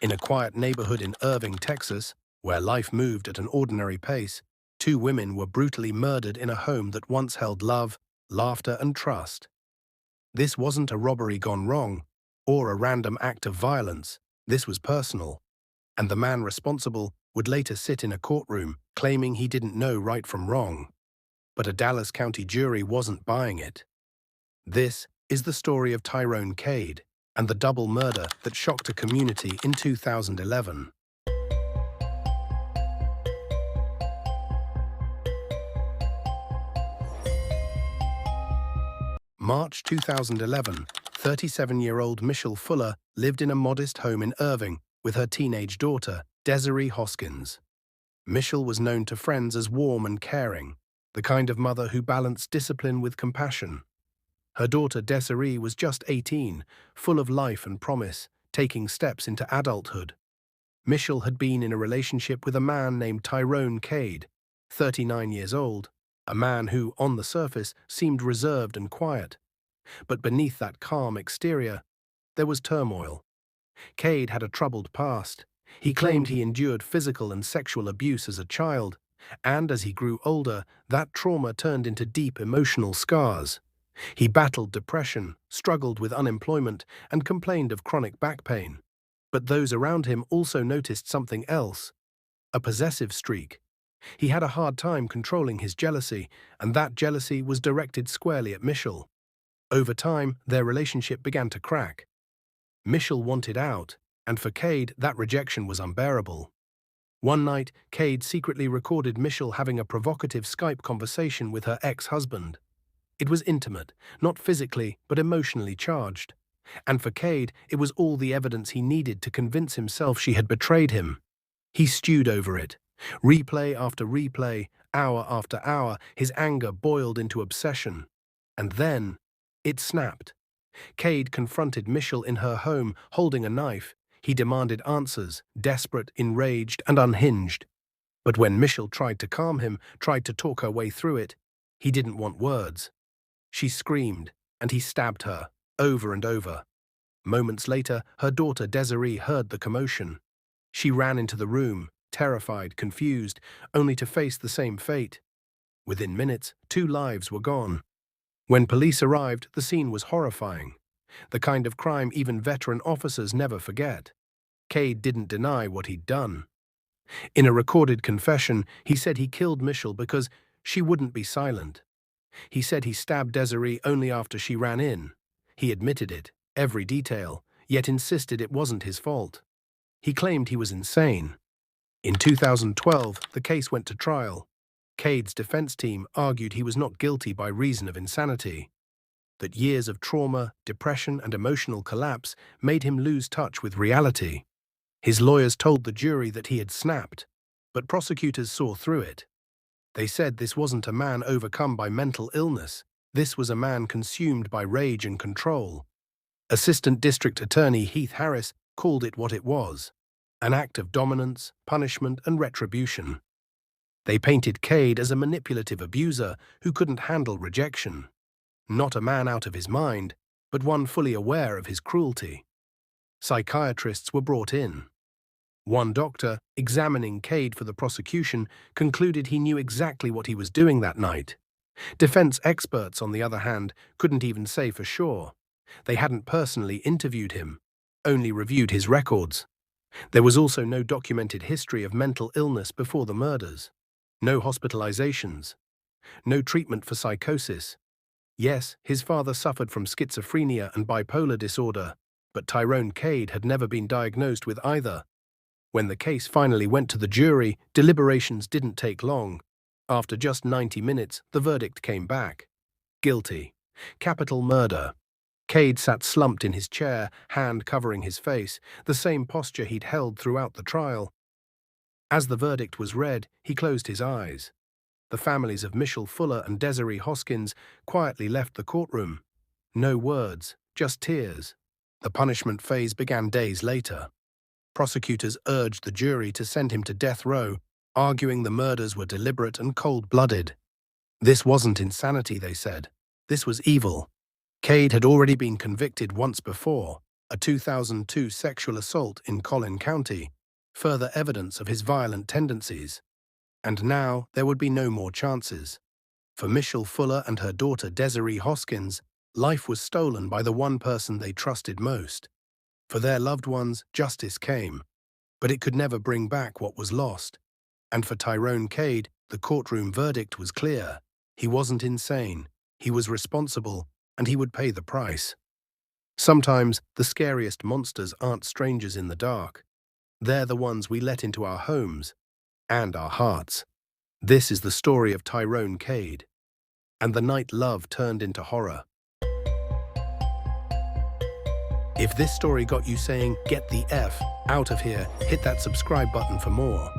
In a quiet neighborhood in Irving, Texas, where life moved at an ordinary pace, two women were brutally murdered in a home that once held love, laughter, and trust. This wasn't a robbery gone wrong, or a random act of violence. This was personal, and the man responsible would later sit in a courtroom claiming he didn't know right from wrong. But a Dallas County jury wasn't buying it. This is the story of Tyrone Cade and the double murder that shocked a community in 2011. March 2011, 37-year-old Mischell Fuller lived in a modest home in Irving with her teenage daughter, Desaree Hoskins. Mischell was known to friends as warm and caring, the kind of mother who balanced discipline with compassion. Her daughter Desaree was just 18, full of life and promise, taking steps into adulthood. Mischell had been in a relationship with a man named Tyrone Cade, 39 years old, a man who, on the surface, seemed reserved and quiet. But beneath that calm exterior, there was turmoil. Cade had a troubled past. He claimed he endured physical and sexual abuse as a child, and as he grew older, that trauma turned into deep emotional scars. He battled depression, struggled with unemployment, and complained of chronic back pain. But those around him also noticed something else: a possessive streak. He had a hard time controlling his jealousy, and that jealousy was directed squarely at Mischell. Over time, their relationship began to crack. Mischell wanted out, and for Cade, that rejection was unbearable. One night, Cade secretly recorded Mischell having a provocative Skype conversation with her ex-husband. It was intimate, not physically, but emotionally charged. And for Cade, it was all the evidence he needed to convince himself she had betrayed him. He stewed over it. Replay after replay, hour after hour, his anger boiled into obsession. And then, it snapped. Cade confronted Mischell in her home, holding a knife. He demanded answers, desperate, enraged, and unhinged. But when Mischell tried to calm him, tried to talk her way through it, he didn't want words. She screamed, and he stabbed her, over and over. Moments later, her daughter Desaree heard the commotion. She ran into the room, terrified, confused, only to face the same fate. Within minutes, 2 lives were gone. When police arrived, the scene was horrifying. The kind of crime even veteran officers never forget. Cade didn't deny what he'd done. In a recorded confession, he said he killed Mischell because she wouldn't be silent. He said he stabbed Desaree only after she ran in. He admitted it, every detail, yet insisted it wasn't his fault. He claimed he was insane. In 2012, the case went to trial. Cade's defense team argued he was not guilty by reason of insanity, that years of trauma, depression, and emotional collapse made him lose touch with reality. His lawyers told the jury that he had snapped, but prosecutors saw through it. They said this wasn't a man overcome by mental illness. This was a man consumed by rage and control. Assistant District Attorney Heath Harris called it what it was: an act of dominance, punishment, and retribution. They painted Cade as a manipulative abuser who couldn't handle rejection. Not a man out of his mind, but one fully aware of his cruelty. Psychiatrists were brought in. One doctor, examining Cade for the prosecution, concluded he knew exactly what he was doing that night. Defense experts, on the other hand, couldn't even say for sure. They hadn't personally interviewed him, only reviewed his records. There was also no documented history of mental illness before the murders. No hospitalizations. No treatment for psychosis. Yes, his father suffered from schizophrenia and bipolar disorder, but Tyrone Cade had never been diagnosed with either. When the case finally went to the jury, deliberations didn't take long. After just 90 minutes, the verdict came back. Guilty. Capital murder. Cade sat slumped in his chair, hand covering his face, the same posture he'd held throughout the trial. As the verdict was read, he closed his eyes. The families of Mischell Fuller and Desaree Hoskins quietly left the courtroom. No words, just tears. The punishment phase began days later. Prosecutors urged the jury to send him to death row, arguing the murders were deliberate and cold-blooded. This wasn't insanity, they said. This was evil. Cade had already been convicted once before. a 2002 sexual assault in Collin County, further evidence of his violent tendencies. And now there would be no more chances. For Mischell Fuller and her daughter Desaree Hoskins, life was stolen by the one person they trusted most. For their loved ones, justice came, but it could never bring back what was lost. And for Tyrone Cade, the courtroom verdict was clear. He wasn't insane, he was responsible, and he would pay the price. Sometimes the scariest monsters aren't strangers in the dark. They're the ones we let into our homes and our hearts. This is the story of Tyrone Cade, and the night love turned into horror. If this story got you saying, "Get the F out of here," hit that subscribe button for more.